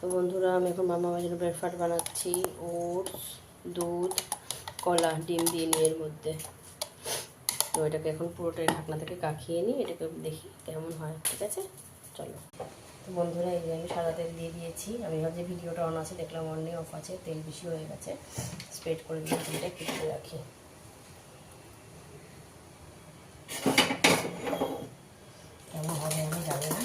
তো বন্ধুরা, আমি এখন মামার জন্য ব্রেকফাস্ট বানাচ্ছি। ওটস, দুধ, কলা, ডিম দিয়ে নিয়ে এর মধ্যে। তো এটাকে এখন পুরোটাই ঢাকনা থেকে কাখিয়ে নিই, এটাকে দেখি কেমন হয়। ঠিক আছে, চলো। তো বন্ধুরা, এই যে আমি সাদা তেল দিয়ে দিয়েছি। আমি ভাবছি ভিডিওটা অন আছে, দেখলাম অন নেই, অফ আছে। তেল বেশি হয়ে গেছে, স্প্রেড করে দিয়ে তেলটা কেটে রাখি। কেমন হবে আমি জানি না।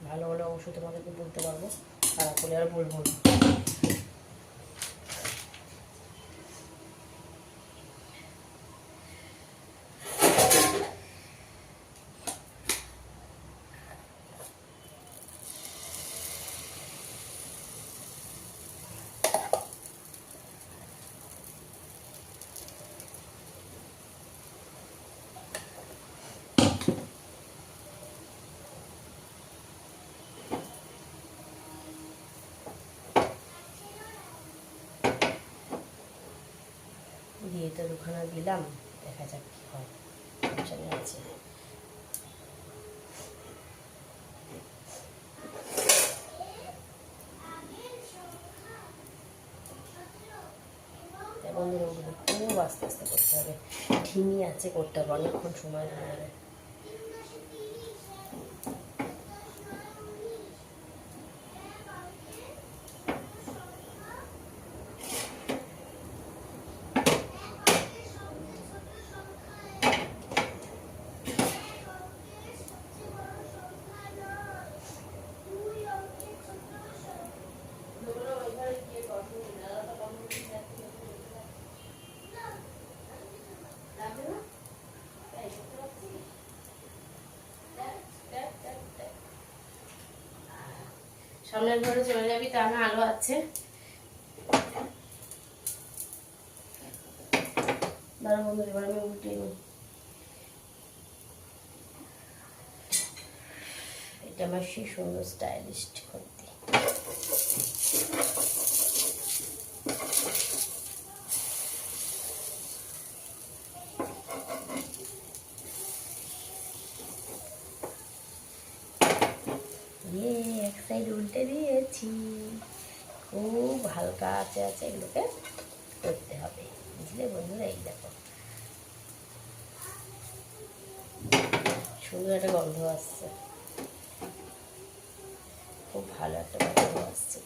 ভালো হলে অবশ্যই তোমাদেরকে বলতে পারবো, খারাপ হলে আর বলবো না। দিয়ে তো দুখানা দিলাম, দেখা যাক কী হয়। টেনশনে আছে। বন্ধুরা, ওগুলো খুব আস্তে আস্তে করতে হবে, ধিমি আছে করতে হবে, অনেকক্ষণ সময় ধরে যাবে। সামনের ঘরে চলে যাবি, তা না আলো আছে। দাঁড়া বন্ধুরা, এবার আমি উল্টিয়ে নিই। এটা আমার সেই সুন্দর স্টাইলিস্ট করতে। এক সাইড উল্টে দিয়েছি। খুব হালকা আছে এগুলোকে করতে হবে, বুঝলে বন্ধুরা? এই দেখো, সুন্দর একটা গন্ধ আসছে, খুব ভালো একটা গন্ধ আসছে।